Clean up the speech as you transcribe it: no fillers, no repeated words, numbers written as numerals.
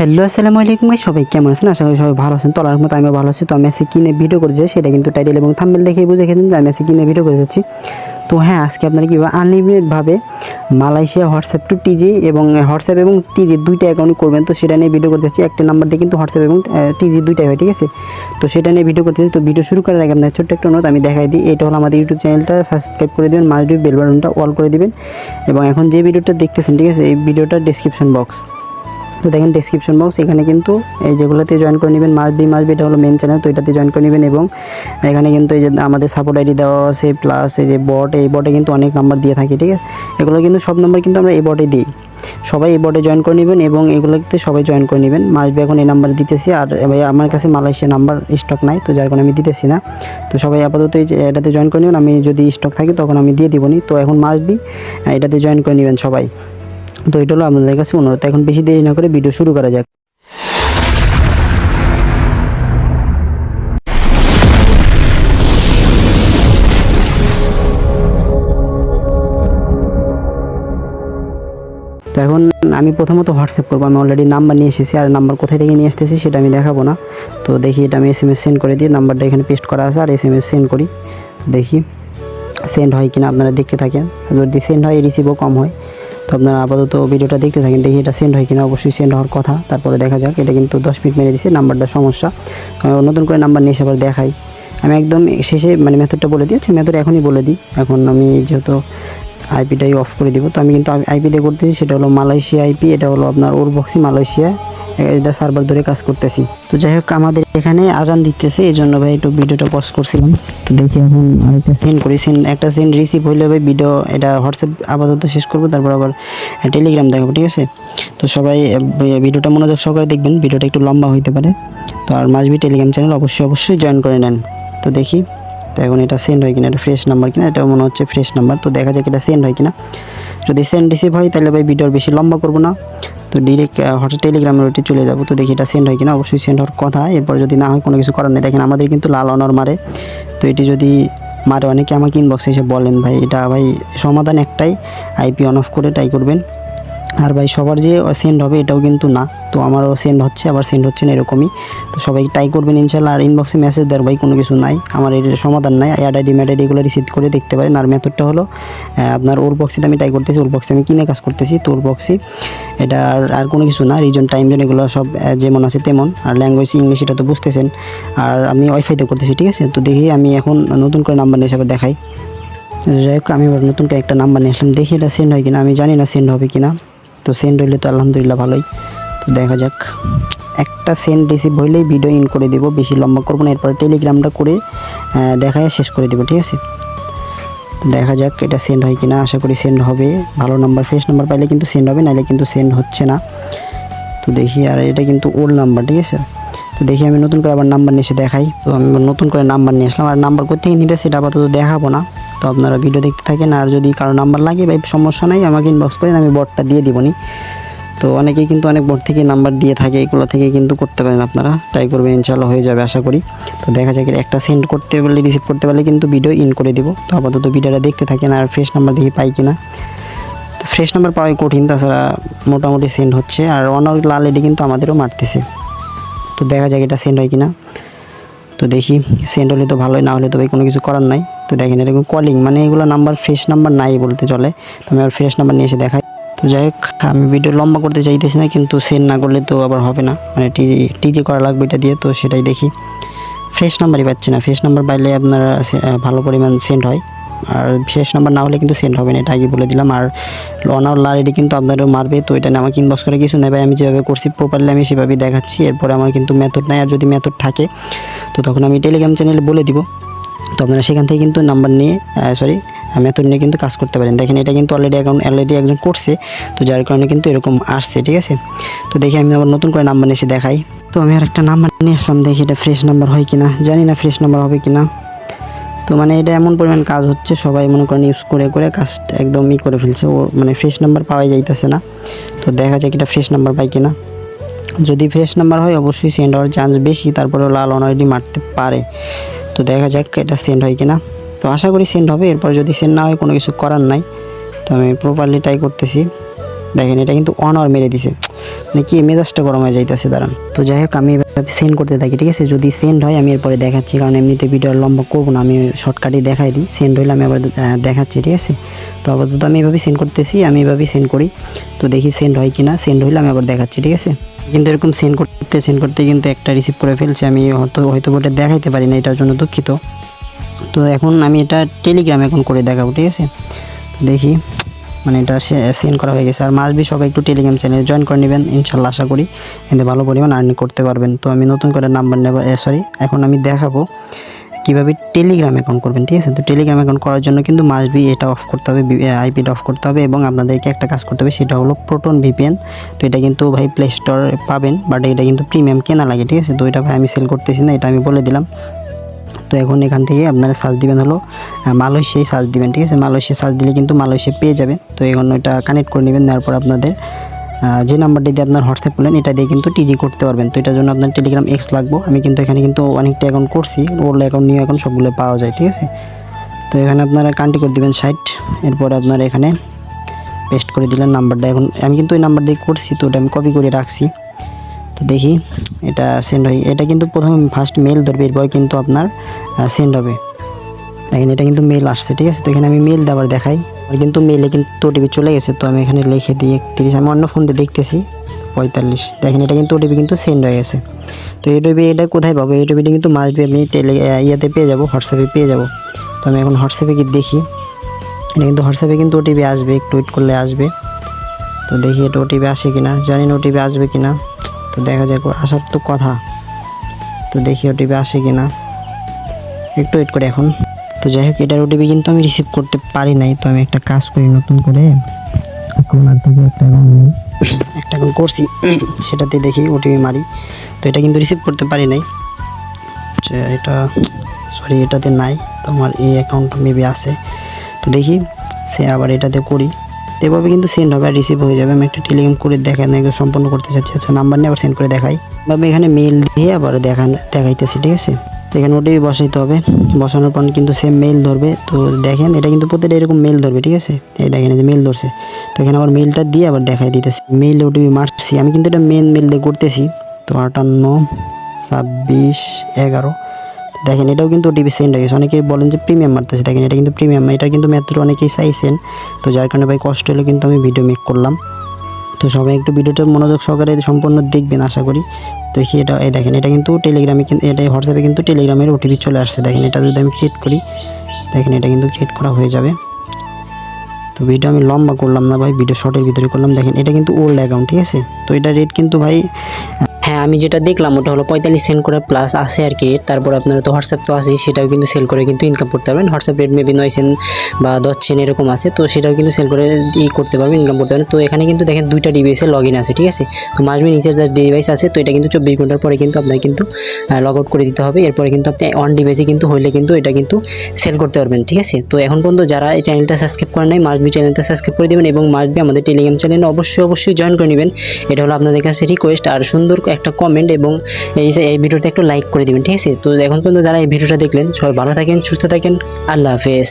Hello আসসালামু আলাইকুম ভাই, সবাই কেমন আছেন? আশা করি সবাই ভালো আছেন। তো আল্লাহর মতো আমি ভালো আছি। তো আমি আজকে কিনে ভিডিও করে যাচ্ছি, সেটা কিন্তু টাইটেল এবং থাম্বনেল দেখে বুঝে গেছেন যে আমি আজকে কিনে ভিডিও করে যাচ্ছি। তো হ্যাঁ, আজকে আপনারা কীভাবে আনলিমিটেডভাবে মালয়েশিয়া হোয়াটসঅ্যাপ টু টিজি এবং হোয়াটসঅ্যাপ এবং টিজি দুইটা অ্যাকাউন্ট করবেন, তো সেটা নিয়ে ভিডিও করতে যাচ্ছি। একটা নাম্বার দিয়ে কিন্তু হোয়াটসঅ্যাপ এবং টিজি দুইটাই হয়, ঠিক আছে? তো সেটা নিয়ে ভিডিও করতে যাচ্ছি। তো ভিডিও শুরু করার আগে আপনার ছোট্ট একটা অনুরোধ আমি দেখাই দিই। এটা হলো আমাদের ইউটিউব চ্যানেলটা সাবস্ক্রাইব করে দেবেন, মাস্ট বি বেল বাটনটা অল করে দিবেন। এবং এখন যে ভিডিওটা দেখতেছেন, ঠিক আছে, এই ভিডিওটার ডেসক্রিপশন বক্স, তো দেখেন ডেসক্রিপশন বক্স, এখানে কিন্তু এই যেগুলোতে জয়েন করে নেবেন, মাস্ট বি এটা হলো মেন চ্যানেল, তো এটাতে জয়েন করে নেবেন। এবং এখানে কিন্তু এই যে আমাদের সাপোর্ট আইডি দেওয়া আছে, প্লাস এই যে বট, এই বটে কিন্তু অনেক নাম্বার দিয়ে থাকি, ঠিক আছে? এগুলো কিন্তু সব নাম্বার কিন্তু আমরা এই বটে দিই। সবাই এই বটে জয়েন করে নেবেন এবং এগুলোতে সবাই জয়েন করে নেবেন। মাস্ট বি এখন এই নাম্বার দিতেছি। আর ভাই আমার কাছে মালয়েশিয়া নাম্বার স্টক নাই, তো যার কারণে আমি দিতেছি না। তো সবাই আপাতত এই যে এটাতে জয়েন করে নেবেন, আমি যদি স্টক থাকে তখন আমি দিয়ে দিবনি। তো এখন মাস্ট বি এটাতে জয়েন করে নেবেন সবাই। তো এটা হলো আপনাদের কাছে অনুরোধ। এখন বেশি দেরি না করে ভিডিও শুরু করা যাক। তো এখন আমি প্রথমত হোয়াটসঅ্যাপ করবো। আমি অলরেডি নাম্বার নিয়ে এসেছি, আর নাম্বার কোথায় থেকে নিয়ে আসতেছি সেটা আমি দেখাবো না। তো দেখি, এটা আমি SMS সেন্ড করে দিই। নাম্বারটা এখানে পেস্ট করা আছে, আর SMS সেন্ড করি, দেখি সেন্ড হয় কিনা। আপনারা দেখতে থাকেন, যদি সেন্ড হয় রিসিভও কম হয়। তো আপনারা আপাতত ভিডিওটা দেখতে থাকেন, দেখি এটা সেন্ড হয় কিনা। অবশ্যই সেন্ড হওয়ার কথা, তারপরে দেখা যাক। এটা কিন্তু 10 মিনিট মেরে দিয়েছে, নাম্বারটা সমস্যা। আমি নতুন করে নাম্বার নিয়ে এসে আবার দেখাই। আমি একদম শেষে মানে মেথডটা বলে দিয়েছি, মেথড এখনই বলে দিই। এখন আমি যেহেতু আইপিটাই অফ করে দিব, তো আমি কিন্তু আইপি দিয়ে করতেছি, সেটা হলো মালয়েশিয়া আইপি। এটা হলো আপনার ওরবক্সি মালয়েশিয়া, এটা সার্ভার ধরে কাজ করতেছি। তো যাই হোক, আমাদের এখানে আজান দিতেছে, এই জন্য ভাই একটু ভিডিওটা পজ করছিলাম। তো দেখি এখন আরেকটা সেন্ড করি। একটা সেন্ড রিসিভ হইলে ভাই ভিডিও, এটা হোয়াটসঅ্যাপ আপাতত শেষ করবো, তারপর আবার টেলিগ্রাম দেখাবো, ঠিক আছে? তো সবাই ভিডিওটা মনোযোগ সহকারে দেখবেন, ভিডিওটা একটু লম্বা হইতে পারে। তো আর মাসবি টেলিগ্রাম চ্যানেল অবশ্যই জয়েন করে নেন। তো দেখি, তো এখন এটা সেন্ড হয় কিনা, এটা ফ্রেশ নাম্বার কিনা, এটা মনে হচ্ছে ফ্রেশ নাম্বার। তো দেখা যাক এটা সেন্ড হয় কিনা। যদি সেন্ড রিসিভ হয় তাহলে ভাই ভিডিওর বেশি লম্বা করবো না, তো ডিরেক্ট হঠাৎ টেলিগ্রামের ওইটি চলে যাবো। তো দেখি এটা সেন্ড হয় কিনা, অবশ্যই সেন্ড হওয়ার কথা। এরপর যদি না হয় কোনো কিছু করার নেই। দেখেন আমাদের কিন্তু লাল অনর মারে, তো এটি যদি মারে, অনেকে আমাকে ইনবক্সে এসে বলেন ভাই, এটা ভাই সমাধান একটাই, আইপি অন অফ করে ট্রাই করবেন। আর ভাই সবার যে সেন্ড হবে এটাও কিন্তু না, তো আমারও সেন্ড হচ্ছে আবার সেন্ড হচ্ছে না, এরকমই। তো সবাই ট্রাই করবেন ইনশাল্লাহ। আর ইনবক্সে মেসেজ দেওয়ার ভাই কোনো কিছু নাই, আমার এর সমাধান নাই। অ্যাড আইডি ম্যাড আইডি এগুলো রিসিভ করে দেখতে পারেন। আর মেথডটা হলো আপনার ওর বক্সিতে আমি ট্রাই করতেছি, ওর বক্সে আমি কিনে কাজ করতেছি। তো ওর বক্সি এটা আর কোনো কিছু না, রিজন টাইম জোন এগুলো সব যেমন আছে তেমন। আর ল্যাঙ্গুয়েজ ইংলিশ এটা তো বুঝতেছেন। আর আমি ওয়াইফাইতে করতেছি, ঠিক আছে? তো দেখি আমি এখন নতুন করে নাম্বার নিয়ে হিসাবে দেখাই। যাই হোক, আমি এবার নতুন করে একটা নাম্বার নিয়ে আসলাম, দেখি এটা সেন্ড হয় কিনা। আমি জানি না সেন্ড হবে কিনা, তো সেন্ড হইলে তো আলহামদুলিল্লাহ ভালোই। তো দেখা যাক, একটা সেন্ড রিসিভ হইলেই ভিডিও ইন করে দেবো, বেশি লম্বা করবো না। এরপরে টেলিগ্রামটা করে দেখায় শেষ করে দেবো, ঠিক আছে? দেখা যাক এটা সেন্ড হয় কিনা, আশা করি সেন্ড হবে। ভালো নাম্বার, ফ্রেশ নাম্বার পাইলে কিন্তু সেন্ড হবে, নাহলে কিন্তু সেন্ড হচ্ছে না। তো দেখি, আর এটা কিন্তু ওল্ড নাম্বার, ঠিক আছে? তো দেখি আমি নতুন করে আবার নাম্বার নিয়ে এসে দেখাই। তো আমি নতুন করে নাম্বার নিয়ে আসলাম, আর নাম্বার কোথেকে নিতে সেটা আপাতত দেখাবো না। তো আপনারা ভিডিও দেখতে থাকেন, আর যদি কারো নাম্বার লাগে ভাই সমস্যা নাই, আমাকে ইনবক্স করেন, আমি বটটা দিয়ে দিবনি। তো অনেকেই কিন্তু অনেক বট থেকে নাম্বার দিয়ে থাকে, এগুলো থেকে কিন্তু করতে পারেন আপনারা, ট্রাই করবেন, ইনশাআল্লাহ হয়ে যাবে আশা করি। তো দেখা যাক, একটা সেন্ড করতে পারলে, রিসিভ করতে পারলে কিন্তু ভিডিও ইন করে দেবো। তো আপাতত ভিডিওটা দেখতে থাকেন। আর ফ্রেশ নাম্বার দেখি পাই কিনা। তো ফ্রেশ নাম্বার পাওয়াই কঠিন, তাছাড়া মোটামুটি সেন্ড হচ্ছে। আর অনেক লাল এডি কিন্তু আমাদেরও মারতেছে। তো দেখা যাক এটা সেন্ড হয় কিনা। তো দেখি সেন্ড হলে তো ভালোই, না হলে তো ভাই কোনো কিছু করার নাই। তো দেখেন এরকম কলিং, মানে এগুলো নাম্বার ফ্রেশ নাম্বার নাই বলতে চলে। তো আমি আর ফ্রেশ নাম্বার নিয়ে এসে দেখাই। তো যাই হোক, আমি ভিডিও লম্বা করতে চাইতেছি না, কিন্তু সেন্ড না করলে তো আবার হবে না, মানে টিজি করা লাগবে এটা দিয়ে। তো সেটাই দেখি, ফ্রেশ নাম্বারই পাচ্ছি না। ফ্রেশ নাম্বার পাইলে আপনারা ভালো পরিমাণ সেন্ড হয়, আর ফ্রেশ নাম্বার না হলে কিন্তু সেন্ড হবে না, এটা আগে বলে দিলাম। আর অনার লারেডি কিন্তু আপনারও মারবে, তো এটা আমাকে ইনবক্স করে কিছু নেই ভাই, আমি যেভাবে করছি প্রপারলি আমি সেভাবেই দেখাচ্ছি। এরপরে আমার কিন্তু মেথড নাই, আর যদি মেথড থাকে তো তখন আমি টেলিগ্রাম চ্যানেলে বলে দিব। তো আপনারা সেখান থেকে কিন্তু নাম্বার নিয়ে মেথড নিয়ে কিন্তু কাজ করতে পারেন। দেখেন এটা কিন্তু অলরেডি একজন করছে, তো যার কারণে কিন্তু এরকম আসছে, ঠিক আছে? তো দেখি আমি আবার নতুন করে নাম্বার নিয়ে এসে দেখাই। তো আমি আর একটা নাম্বার নিয়ে আসলাম, দেখি এটা ফ্রেশ নাম্বার হয় কিনা। জানি না ফ্রেশ নাম্বার হবে কিনা। তো মানে এটা এমন পরিমাণ কাজ হচ্ছে, সবাই মনে করেন ইউজ করে কাজটা একদম করে ফেলছে, ও মানে ফ্রেশ নাম্বার পাওয়াই যাইতেছে না। তো দেখা যাক এটা ফ্রেশ নাম্বার পাই কিনা। যদি ফ্রেশ নাম্বার হয় অবশ্যই সেন্ড হওয়ার চান্স বেশি, তারপরেও লাল অনআইডি মারতে পারে। তো দেখা যাক এটা সেন্ড হয় কিনা। তো আশা করি সেন্ড হবে। এরপর যদি সেন্ড না হয় কোনো কিছু করার নাই, তো আমি প্রপারলি ট্রাই করতেছি। দেখেন এটা কিন্তু অনার মেরে দিছে, মানে কি মেজাজটা গরম হয়ে যাইতেছে দাঁড়ান। তো যাই হোক আমি এভাবে সেন্ড করতে থাকি, ঠিক আছে। যদি সেন্ড হয় আমি এরপরে দেখাচ্ছি, কারণ এমনিতে ভিডিও লম্বা করবো না, আমি শর্টকাটই দেখাই দিই। সেন্ড হইলে আমি আবার দেখাচ্ছি, ঠিক আছে। তো আপাতত আমি এভাবেই সেন্ড করতেছি, আমি এভাবেই সেন্ড করি। তো দেখি সেন্ড হয় কি না, সেন্ড হইলে আমি আবার দেখাচ্ছি, ঠিক আছে। কিন্তু এরকম সেন্ড করতে কিন্তু একটা রিসিভ করে ফেলছে, আমি হয়তো ওটা দেখাইতে পারি না, এটার জন্য দুঃখিত। তো এখন আমি এটা টেলিগ্রাম এখন করে দেখাবো, ঠিক আছে। দেখি মানে এটা সেন্ড করা হয়ে গেছে। আর মাসবি সবাই একটু টেলিগ্রাম চ্যানেলে জয়েন করে নেবেন, ইনশাল্লাহ আশা করি এতে ভালো পরিমাণ আর্নিং করতে পারবেন। তো আমি নতুন করে নাম্বার নেব, এখন আমি দেখাবো কীভাবে টেলিগ্রাম অ্যাকাউন্ট করবেন, ঠিক আছে। তো টেলিগ্রাম অ্যাকাউন্ট করার জন্য কিন্তু মাসবি এটা অফ করতে হবে, আইপিটা অফ করতে হবে, এবং আপনাদেরকে একটা কাজ করতে হবে, সেটা হলো প্রোটন ভিপিএন। তো এটা কিন্তু ভাই প্লে স্টোরে পাবেন, বাট এটা কিন্তু প্রিমিয়াম কেনা লাগে, ঠিক আছে। তো এটা ভাই আমি সেল করতেছি না, এটা আমি বলে দিলাম। তো এখন এখান থেকে আপনারা সার্চ দিবেন হলো মালয়েশিয়ায় সার্চ দিবেন, ঠিক আছে। মালয়েশিয়া সার্চ দিলে কিন্তু মালয়েশিয়া পেয়ে যাবেন। তো এখন এটা কানেক্ট করে নেবেন, নেওয়ার পর আপনাদের যে নাম্বারটি দিয়ে আপনার হোয়াটসঅ্যাপ করলেন এটা দিয়ে কিন্তু টিজি করতে পারবেন। তো এটার জন্য আপনার টেলিগ্রাম এক্স লাগবে। আমি কিন্তু এখানে কিন্তু অনেকটা অ্যাকাউন্ট করছি, ওল্ড অ্যাকাউন্ট নিউ অ্যাকাউন্ট সবগুলো পাওয়া যায়, ঠিক আছে। তো এখানে আপনারা কান্টি করে দেবেন 60, এরপর আপনারা এখানে পেস্ট করে দিলেন নাম্বারটা। এখন আমি কিন্তু ওই নাম্বার দিয়ে করছি, তো ওটা আমি কপি করে রাখছি। তো দেখি এটা সেন্ড হয়, এটা কিন্তু প্রথমে ফার্স্ট মেল ধরবে, এরপর কিন্তু আপনার সেন্ড হবে। দেখেন এটা কিন্তু মেল আসছে, ঠিক আছে। তো এখানে আমি মেল দেওয়ার দেখাই, আর কিন্তু মেলে কিন্তু ওটিপি চলে গেছে। তো আমি এখানে লিখে দিই 31, আমি অন্য ফোন দিয়ে দেখতেছি 45। দেখেন এটা কিন্তু ওটিপি কিন্তু সেন্ড হয়ে গেছে। তো ওটিপি এটা কোথায় পাবো, এই ওটিপিটা কিন্তু মাসবি আমি ইয়াতে পেয়ে যাবো, হোয়াটসঅ্যাপে পেয়ে যাবো। তো আমি এখন হোয়াটসঅ্যাপে কি দেখি, এটা কিন্তু হোয়াটসঅ্যাপে কিন্তু ওটিপি আসবে, একটু ওয়েট করলে আসবে। তো দেখি এটা ওটিপি আসে কিনা, জানি না ওটিপি আসবে কিনা। তো দেখা যায় আসার তো কথা, তো দেখি ওটিপি আসে কিনা, একটু ওয়েট করি এখন। তো যাই হোক এটার ওটিপি কিন্তু আমি রিসিভ করতে পারি নাই। তো আমি একটা কাজ করি, নতুন করে অ্যাকাউন্ট থেকে একটা অ্যাকাউন্ট করছি, সেটাতে দেখি ওটিপি মারি। তো এটা কিন্তু রিসিভ করতে পারি নাই, এটা সরি এটাতে নাই। তো আমার এই অ্যাকাউন্ট মেবি আছে, তো দেখি সে আবার এটাতে করি, এভাবে কিন্তু সেন্ড হবে আর রিসিভ হয়ে যাবে। আমি একটা টেলিগ্রাম করে সম্পন্ন করতে চাচ্ছি। আচ্ছা নাম্বার নিয়ে আবার সেন্ড করে দেখাই, আমি এখানে মেল দিয়ে আবার দেখাইতেছি, ঠিক আছে। তো এখানে ওটিপি বসাইতে হবে, বসানোর পর কিন্তু সেম মেল ধরবে। তো দেখেন এটা কিন্তু প্রতিটা এরকম মেল ধরবে, ঠিক আছে। এই দেখেন এই যে মেল ধরছে। তো এখানে আবার মেলটা দিয়ে আবার দেখাই দিতেছি, মেল ওটিপি মারছি আমি, কিন্তু এটা মেল দিয়ে করতেছি। তো 58 26 11, দেখেন এটাও কিন্তু ওটিপি সেন্ড হয়ে গেছে। অনেকেই বলেন যে প্রিমিয়াম মারতেছে, দেখেন এটা কিন্তু প্রিমিয়াম, এটা কিন্তু মাত্র অনেকেই চাইছেন। তো যার কারণে ভাই কষ্ট হলে কিন্তু আমি ভিডিও মেক করলাম। তো সবাই একটু ভিডিওটা মনোযোগ সহকারে সম্পূর্ণ দেখবেন আশা করি। তো এটা এই দেখেন এটা কিন্তু টেলিগ্রামে কিন্তু এটা হোয়াটসঅ্যাপে কিন্তু টেলিগ্রামের ওটিপি চলে আসছে। দেখেন এটা যদি আমি ক্রিয়েট করি, দেখেন এটা কিন্তু ক্রিয়েট করা হয়ে যাবে। তো ভিডিও আমি লম্বা করলাম না ভাই, ভিডিও শর্টের ভিতরে করলাম। দেখেন এটা কিন্তু ওল্ড অ্যাকাউন্ট, ঠিক আছে। তো এটা রেট কিন্তু ভাই, হ্যাঁ আমি যেটা দেখলাম ওটা হলো 45 সেন্ট করে প্লাস আছে আর কি। তারপর আপনারা তো হোয়াটসঅ্যাপ তো আছে, সেটাও কিন্তু সেল করে কিন্তু ইনকাম করতে পারবেন। হোয়াটসঅ্যাপ রেট মেবি 9 সেন্ট বা 10 সেন্ট এরকম আছে, তো সেটাও কিন্তু সেল করে করতে পারবেন, ইনকাম করতে পারবেন। তো এখানে কিন্তু দেখেন 2টা ডিভাইসে লগ ইন আছে, ঠিক আছে। তো মাসবি নিচের যে ডিভাইস আছে, তো এটা কিন্তু 24 ঘন্টার পরে কিন্তু আপনার কিন্তু লগ আউট করে দিতে হবে। এরপরে কিন্তু আপনি অন ডিভাইসে কিন্তু হইলে কিন্তু এটা কিন্তু সেল করতে পারবেন, ঠিক আছে। তো এখন পর্যন্ত যারা এই চ্যানেলটা সাবস্ক্রাইব করেন নাই, মাসবি চ্যানেলটা সাবস্ক্রাইব করে দেবেন, এবং মাসবি আমাদের টেলিগ্রাম চ্যানেলে অবশ্যই জয়েন করে নেবেন। এটা হলো আপনাদের কাছে রিকোয়েস্ট। আর সুন্দর একটা কমেন্ট এবং এই ভিডিওতে একটু লাইক করে দিবেন, ঠিক আছে। তো এখন পর্যন্ত যারা এই ভিডিওটা দেখলেন সবাই ভালো থাকেন, সুস্থ থাকেন, আল্লাহ হাফেজ।